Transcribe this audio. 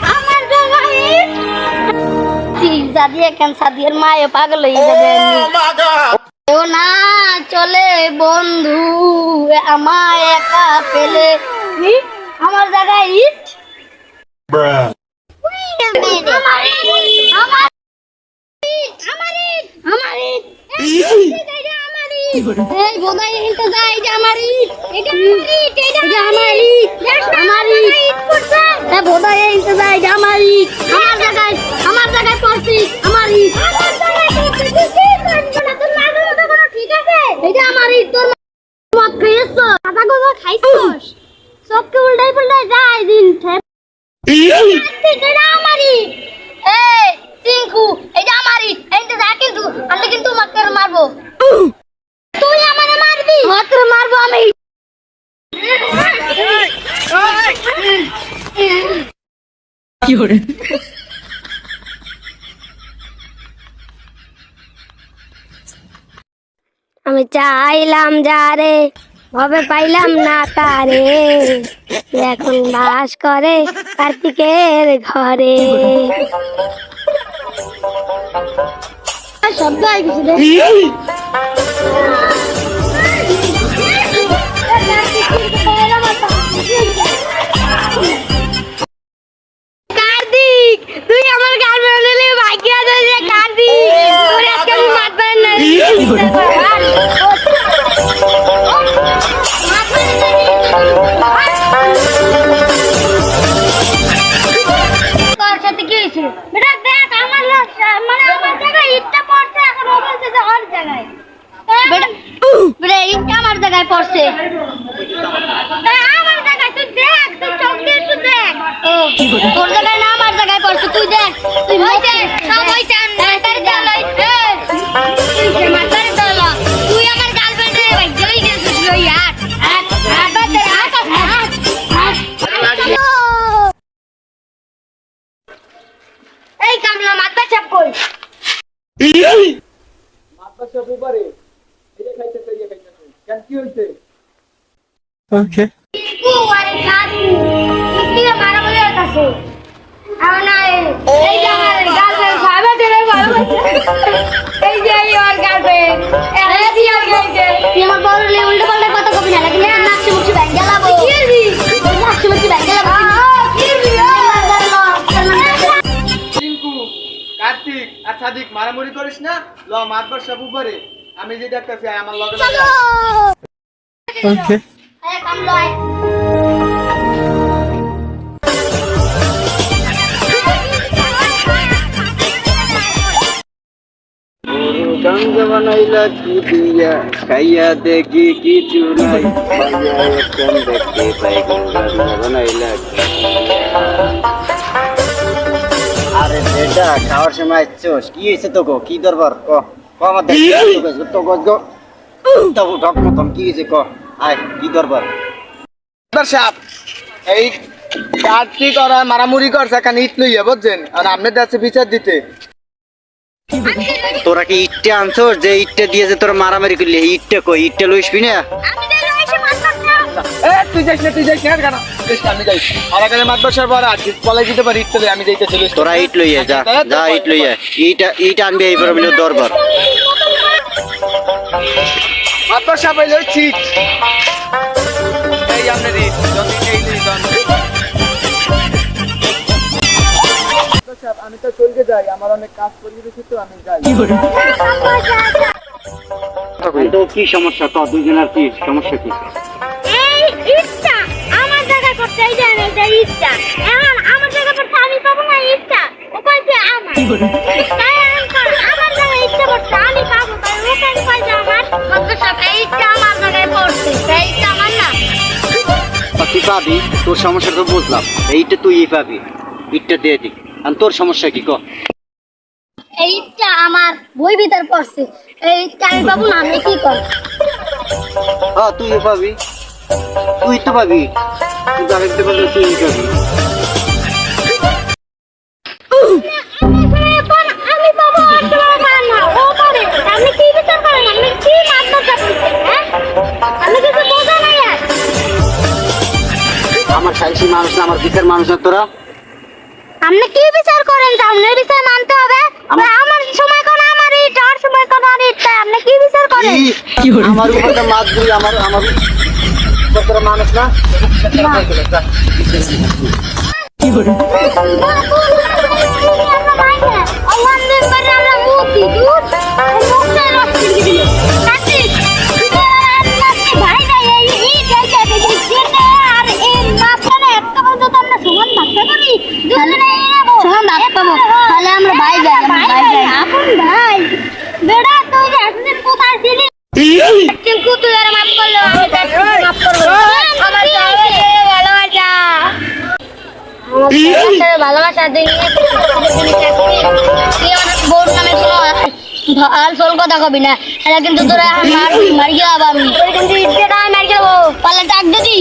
আমার জায়গায় সাদিয়া কেন সাদিয়ার মায়ে পাগল হয়ে যাবে ও না চলে বন্ধু আমায় একা ফেলে আমার জায়গায় ইট এই বোধাই হিলতে যায় যে আমার ইট এটা আমার ইট করছে এ বোধাই হিলতে যায় যে আমার ইট আমার জায়গায় পড়ছি আমার ইট ঠিক আছে এটা আমার ইট তোর মত খাইছো আদা গোবা খাইছস সবকে উল্টাই পুল্টাই যায় দিন এটা আমার ইট এই টিঙ্কু এটা আমার ইট এইটা যা কিন্তু আমি কিন্তু তোমাকে মারবো তুই আমারে মারবি তোকে মারবো আমি কি করে আমি চাইলাম যারে ভবে পাইলাম না তারে এখন বাস করে কার্তিকের ঘরে শব্দ আই কিছু রে কার্তিক তুই আমার গার্লফ্রেন্ড হলে ভাগ্য আছে যে কার্তিক তোর আজকে আমি মারবার না তোর সাথে কি হয়েছে বেটা দেখ আমার মানে আমার জায়গায় ইটটা পড়ছে এখন ও বলছে যে ওর জায়গায় বেটা ইটটা আমার জায়গায় পড়ছে আমার জায়গায় তুই দেখ তুই চোখ দিয়ে একটু দেখ তোর জায়গায় না আমার জায়গায় পড়ছে তুই দেখ তুই হইছে সব হইছে মাতার দলাই মাতার দলা তুই আমার গার্লফ্রেন্ডে ভাই জয় গেছিস ইয়ার এই কামলা মাথা চাপ কই মাথা চাপ উপরে এই খাইতে কেন কি হইছে ওকে ও আরে কাজু কি মারা বলে আছে আমনা এই যে আমার গার্লফ্রেন্ড খাবে দেবে ভালো এই যে ওর গার্লফ্রেন্ড এই যে ওর গার্লফ্রেন্ড তুই আমার বললে উল্টো পাল্টা কথা কবি না লাগি না নাকশি মুখি ব্যাগ গেলাবো কি রে নাকশি মুখি ব্যাগ গেলাবো কি রে টিঙ্কু কার্তিক আর সাদিক মারামারি করিস না ল মাতবার সব উপরে আমি যে দেখতাছি আমার লগে চলো ওকে আরে কামলাই গঙ্গা বানাইলা কি দিয়া খাইয়া দেখি কিছু নাই পাইয়া এখন দেখতে পাই গঙ্গা বানাইলা আরে বেটা খাওয়ার সময় চোস কি হয়েছে তো গো কি দরবার ক আমার দেখ তো গো তো ঢক মতন কি হয়েছে ক আয় কি দরবার সাপ এই কার্তিক ওরা মারামারি করছে এখন ইট লইয়া বুঝছেন আর আপনি যাচ্ছে বিচার দিতে তোরা কি ইটটা আনছো যে ইটটা দিয়ে যে তোরা মারামারি করলি ইটটা কই ইটটা লইসবি না আমি তো রইছি মাথা তুই যাইস না কেন আমি যাই আর এখানে মাতবার পর আর বলাই দিতে পারি ইট লই আমি যাইতে চলে তোরা ইট লইয়া যা যা ইট লইয়া ইট আনবি এই বড় দরবার মাতবার সাপ হইলো ঠিক এই আপনার ইট যদি এই দিন আমি তো চলতে যাই আমার অনেক কাজ করিয়ে দিয়েছি তো আমি যাই তো কি সমস্যা তো দুজনের কি সমস্যা কি এই ইচ্ছা আমার জায়গায় করতে এই যে ইচ্ছা এখন আমার জায়গায় করতে আমি পাবো না ইচ্ছা ও কইছে আমার তাই আমার জায়গায় ইচ্ছা করতে আমি পাবো তাই ও কেন কইছে আমার কত সব এই ইচ্ছা আমার জায়গায় পড়ছে সেই ইচ্ছা আমার না তুই পাবি তোর সমস্যা তো বুঝলাম এইটা তুই পাবি ইটটা দিয়ে দিই আর তোর সমস্যা কি ক এই ইচ্ছা আমার বই ভিতর পড়ছে এই ইচ্ছা আমি পাবো না আমি কি করব হ্যাঁ তুই পাবি তুই তো পাবি তুই আরেকটা বললে তুই পাবি আমি পাবো আর তোমার মা না ও পারে আমি কি বিচার করেন আমি কি মাত্রা চাচ্ছি হ্যাঁ আমি কিছু বোঝা নাই আর সাইসি মানুষ না, আমার বিচার মানুষ না তোরা। আপনি কি বিচার করেন? আপনার বিচার মানতে হবে। আমার সময় কোন আমার ইট, আর সময় কোন আর ইট, তাই আপনি কি বিচার করেন? কি হলো? আমার উপরে মাছ দিই, আমার তোরা মানুষ না। কি হলো? ভালোবাসা বোর্ড নামে ভাল সোল কথা কবি না, এটা কিন্তু তোরা মারি গেলাম আমি কিন্তু ইটটা মারি গেলাম পাল্লা ডাক দিদি।